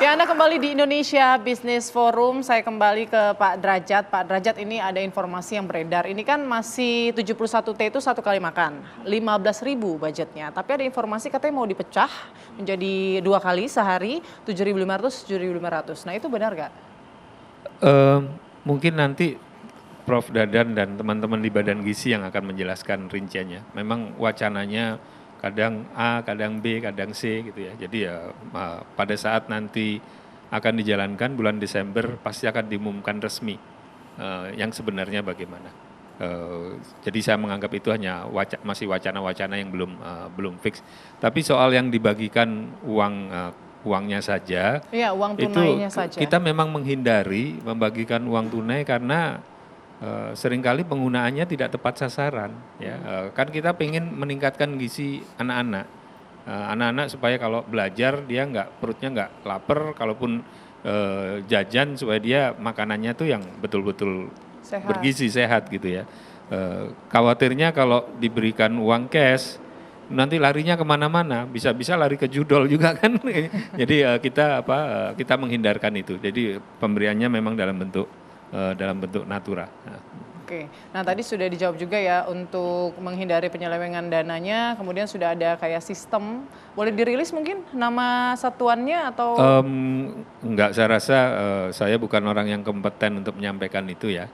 Ya, Anda kembali di Indonesia Business Forum. Saya kembali ke Pak Derajat. Pak Derajat, ini ada informasi yang beredar. Ini kan masih 71T itu satu kali makan. 15.000 budgetnya. Tapi ada informasi katanya mau dipecah menjadi 2 kali sehari, 7.500, 7.500. Nah, itu benar nggak? Mungkin nanti Prof. Dadan dan teman-teman di Badan Gizi yang akan menjelaskan rinciannya. Memang wacananya kadang A, kadang B, kadang C gitu ya. Jadi ya pada saat nanti akan dijalankan bulan Desember pasti akan diumumkan resmi yang sebenarnya bagaimana. Jadi saya menganggap itu hanya masih wacana-wacana yang belum fix. Tapi soal yang dibagikan uangnya saja, Iya, uang itu tunainya saja. kita memang menghindari membagikan uang tunai karena seringkali penggunaannya tidak tepat sasaran. Ya. Kan kita ingin meningkatkan gizi anak-anak, anak-anak supaya kalau belajar dia perutnya nggak lapar, kalaupun jajan supaya dia makanannya tuh yang betul-betul bergizi sehat gitu ya. Khawatirnya kalau diberikan uang cash nanti larinya kemana-mana, bisa-bisa lari ke judol juga kan. Jadi kita menghindarkan itu. Jadi pemberiannya memang dalam bentuk natura. Oke, nah tadi sudah dijawab juga ya untuk menghindari penyelewengan dananya, kemudian sudah ada kayak sistem, boleh dirilis mungkin nama satuannya atau? Enggak, saya rasa saya bukan orang yang kompeten untuk menyampaikan itu ya.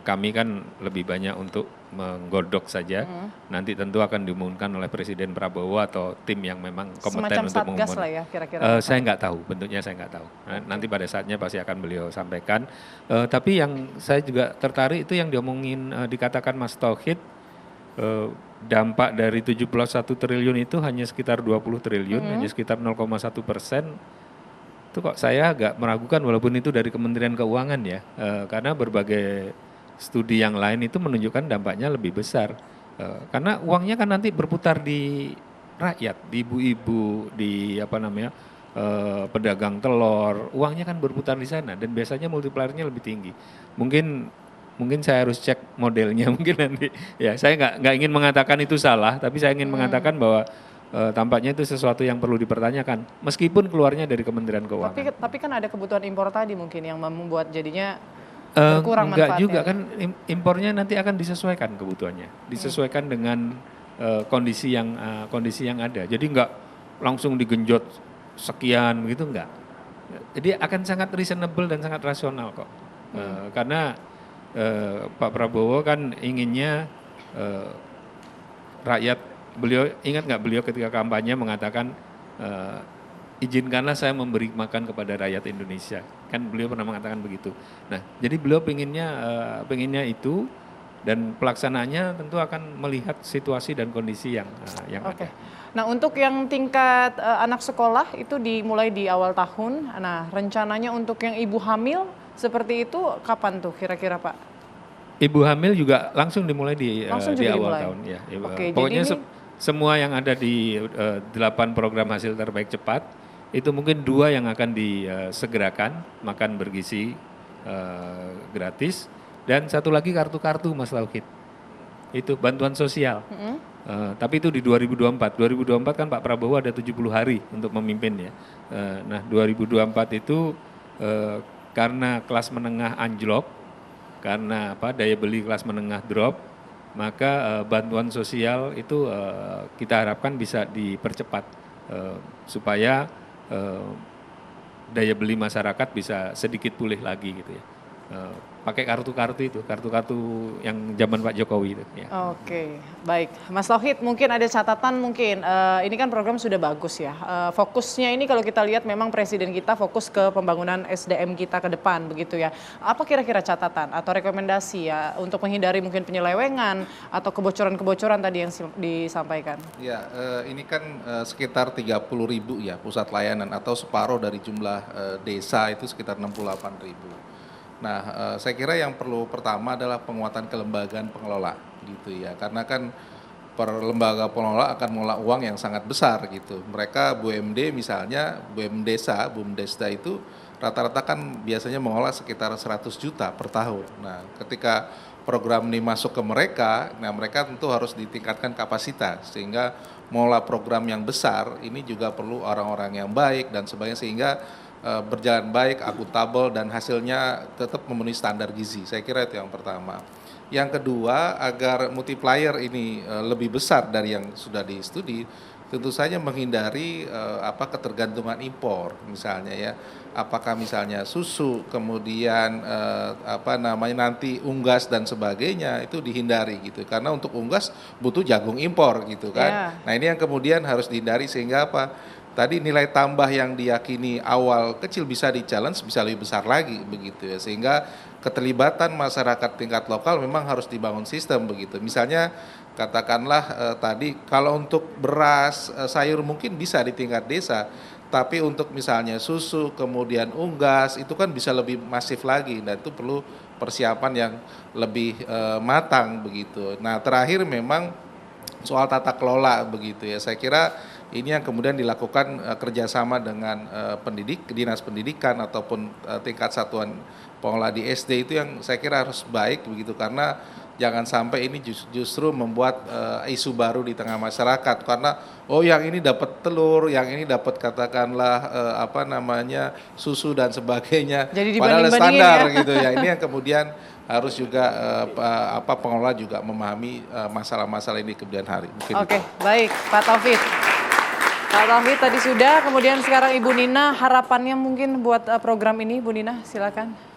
Kami kan lebih banyak untuk menggodok saja. Nanti tentu akan diumumkan oleh Presiden Prabowo atau tim yang memang kompeten semacam untuk satgas mengumumkan. lah ya kira-kira. Saya nggak tahu, bentuknya saya nggak tahu. Nanti pada saatnya pasti akan beliau sampaikan. Tapi yang saya juga tertarik itu yang diomongin dikatakan Mas Tauhid, dampak dari 71 triliun itu hanya sekitar 20 triliun, hanya sekitar 0,1%. Itu kok saya agak meragukan walaupun itu dari Kementerian Keuangan ya, karena berbagai studi yang lain itu menunjukkan dampaknya lebih besar, karena uangnya kan nanti berputar di rakyat, di ibu-ibu, di pedagang telur, uangnya kan berputar di sana dan biasanya multipliernya lebih tinggi. Mungkin saya harus cek modelnya mungkin nanti ya, saya nggak ingin mengatakan itu salah, tapi saya ingin mengatakan bahwa tampaknya itu sesuatu yang perlu dipertanyakan, meskipun keluarnya dari Kementerian Keuangan. Tapi kan ada kebutuhan impor tadi mungkin yang membuat jadinya berkurang manfaatnya. Enggak juga kan, impornya nanti akan disesuaikan kebutuhannya, disesuaikan dengan kondisi yang ada. Jadi enggak langsung digenjot sekian begitu, enggak. Jadi akan sangat reasonable dan sangat rasional kok. Karena Pak Prabowo kan inginnya rakyat. Beliau ingat nggak beliau ketika kampanye mengatakan izinkanlah saya memberi makan kepada rakyat Indonesia, kan beliau pernah mengatakan begitu. Nah, jadi beliau pengennya itu, dan pelaksanaannya tentu akan melihat situasi dan kondisi yang ada. Nah, untuk yang tingkat anak sekolah itu dimulai di awal tahun. Nah, rencananya untuk yang ibu hamil seperti itu kapan tuh kira-kira Pak? Ibu hamil juga langsung dimulai di awal tahun ya. Pokoknya semua yang ada di 8 program hasil terbaik cepat, itu mungkin 2 yang akan disegerakan, makan bergizi gratis, dan 1 lagi kartu-kartu Mas Tauhid. Itu bantuan sosial. Tapi itu di 2024. 2024 kan Pak Prabowo ada 70 hari untuk memimpin ya. Nah 2024 itu karena kelas menengah anjlok, karena daya beli kelas menengah drop, maka bantuan sosial itu kita harapkan bisa dipercepat supaya daya beli masyarakat bisa sedikit pulih lagi gitu ya. Pakai kartu-kartu yang zaman Pak Jokowi itu. Ya. Oke, baik. Mas Tauhid, mungkin ada catatan mungkin. Ini kan program sudah bagus ya. Fokusnya ini kalau kita lihat memang Presiden kita fokus ke pembangunan SDM kita ke depan begitu ya. Apa kira-kira catatan atau rekomendasi ya untuk menghindari mungkin penyelewengan atau kebocoran-kebocoran tadi yang disampaikan? Ya, ini kan sekitar 30.000 ya pusat layanan, atau separuh dari jumlah desa itu sekitar 68.000. Nah, saya kira yang perlu pertama adalah penguatan kelembagaan pengelola gitu ya, karena kan per lembaga pengelola akan mengelola uang yang sangat besar gitu. Mereka BUMD misalnya, BUMDesda itu rata-rata kan biasanya mengelola sekitar 100 juta per tahun. Nah, ketika program ini masuk ke mereka, nah mereka tentu harus ditingkatkan kapasitas, sehingga mengelola program yang besar ini juga perlu orang-orang yang baik dan sebagainya, sehingga berjalan baik, akuntabel, dan hasilnya tetap memenuhi standar gizi. Saya kira itu yang pertama. Yang kedua, agar multiplier ini lebih besar dari yang sudah di-studi, tentu saja menghindari ketergantungan impor misalnya ya. Apakah misalnya susu, kemudian nanti unggas dan sebagainya, itu dihindari gitu. Karena untuk unggas butuh jagung impor gitu kan. Yeah. Nah ini yang kemudian harus dihindari sehingga tadi nilai tambah yang diyakini awal kecil bisa di-challenge, bisa lebih besar lagi begitu ya. Sehingga keterlibatan masyarakat tingkat lokal memang harus dibangun sistem begitu. Misalnya katakanlah tadi kalau untuk beras, sayur mungkin bisa di tingkat desa, tapi untuk misalnya susu, kemudian unggas itu kan bisa lebih masif lagi, dan itu perlu persiapan yang lebih matang begitu. Nah terakhir memang soal tata kelola begitu ya. Saya kira ini yang kemudian dilakukan kerjasama dengan dinas pendidikan ataupun tingkat satuan pengelola di SD, itu yang saya kira harus baik begitu, karena jangan sampai ini justru membuat isu baru di tengah masyarakat, karena yang ini dapat telur, yang ini dapat katakanlah susu dan sebagainya, jadi padahal standar ya. Gitu ya. Ini yang kemudian harus juga pengelola juga memahami masalah-masalah ini kemudian hari. Oke, baik Pak Taufik. Pak Taufik tadi sudah, kemudian sekarang Ibu Nina, harapannya mungkin buat program ini, Bu Nina silakan.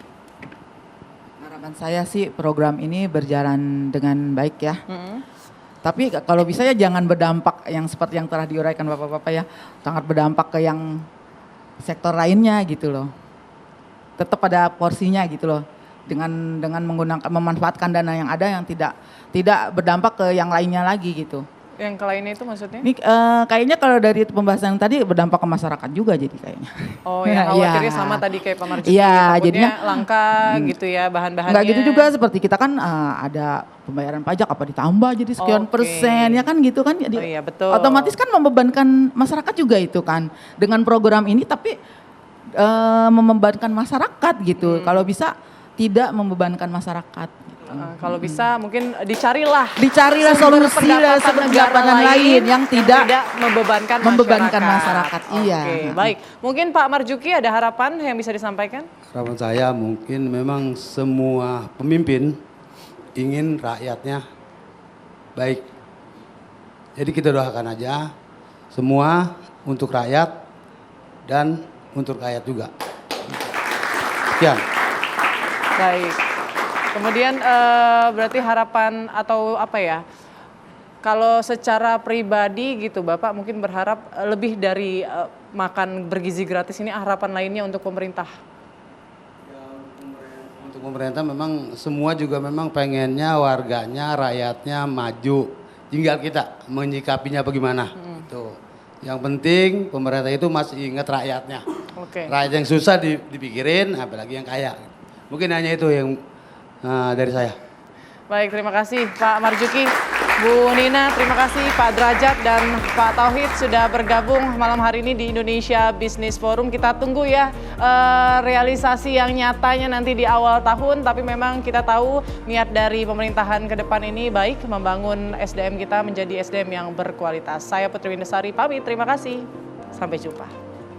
Harapan saya sih program ini berjalan dengan baik ya. Tapi kalau bisa ya jangan berdampak yang seperti yang telah diuraikan Bapak-Bapak ya, sangat berdampak ke yang sektor lainnya gitu loh. Tetap ada porsinya gitu loh. Dengan memanfaatkan dana yang ada yang tidak berdampak ke yang lainnya lagi gitu. Yang ke lainnya itu maksudnya? Ini kayaknya kalau dari pembahasan yang tadi berdampak ke masyarakat juga jadi kayaknya. Oh ya, khawatirnya sama tadi kayak Pak Marjuki. Iya, jadinya langka gitu ya bahan-bahannya. Enggak gitu juga, seperti kita kan ada pembayaran pajak apa ditambah jadi sekian persen ya kan gitu kan. Jadi iya, betul. Otomatis kan membebankan masyarakat juga itu kan. Dengan program ini tapi membebankan masyarakat gitu. Kalau bisa tidak membebankan masyarakat. Kalau bisa mungkin dicarilah solusi dan pendapatan lain yang tidak membebankan masyarakat. Iya. Oke, baik. Mungkin Pak Marjuki ada harapan yang bisa disampaikan? Harapan saya mungkin memang semua pemimpin ingin rakyatnya baik. Jadi kita doakan aja semua untuk rakyat dan untuk rakyat juga. Sekian. Baik. Kemudian berarti harapan atau apa ya, kalau secara pribadi gitu Bapak mungkin berharap lebih dari makan bergizi gratis ini, harapan lainnya untuk pemerintah? Ya, untuk pemerintah memang semua juga memang pengennya warganya, rakyatnya maju. Tinggal kita menyikapinya bagaimana. Itu. Yang penting pemerintah itu masih ingat rakyatnya. Rakyat yang susah dipikirin, apalagi yang kaya. Mungkin hanya itu yang dari saya. Baik, terima kasih Pak Marjuki, Bu Nina, terima kasih Pak Derajat dan Pak Tauhid sudah bergabung malam hari ini di Indonesia Business Forum. Kita tunggu ya realisasi yang nyatanya nanti di awal tahun, tapi memang kita tahu niat dari pemerintahan ke depan ini baik, membangun SDM kita menjadi SDM yang berkualitas. Saya Putri Windesari pamit, terima kasih. Sampai jumpa.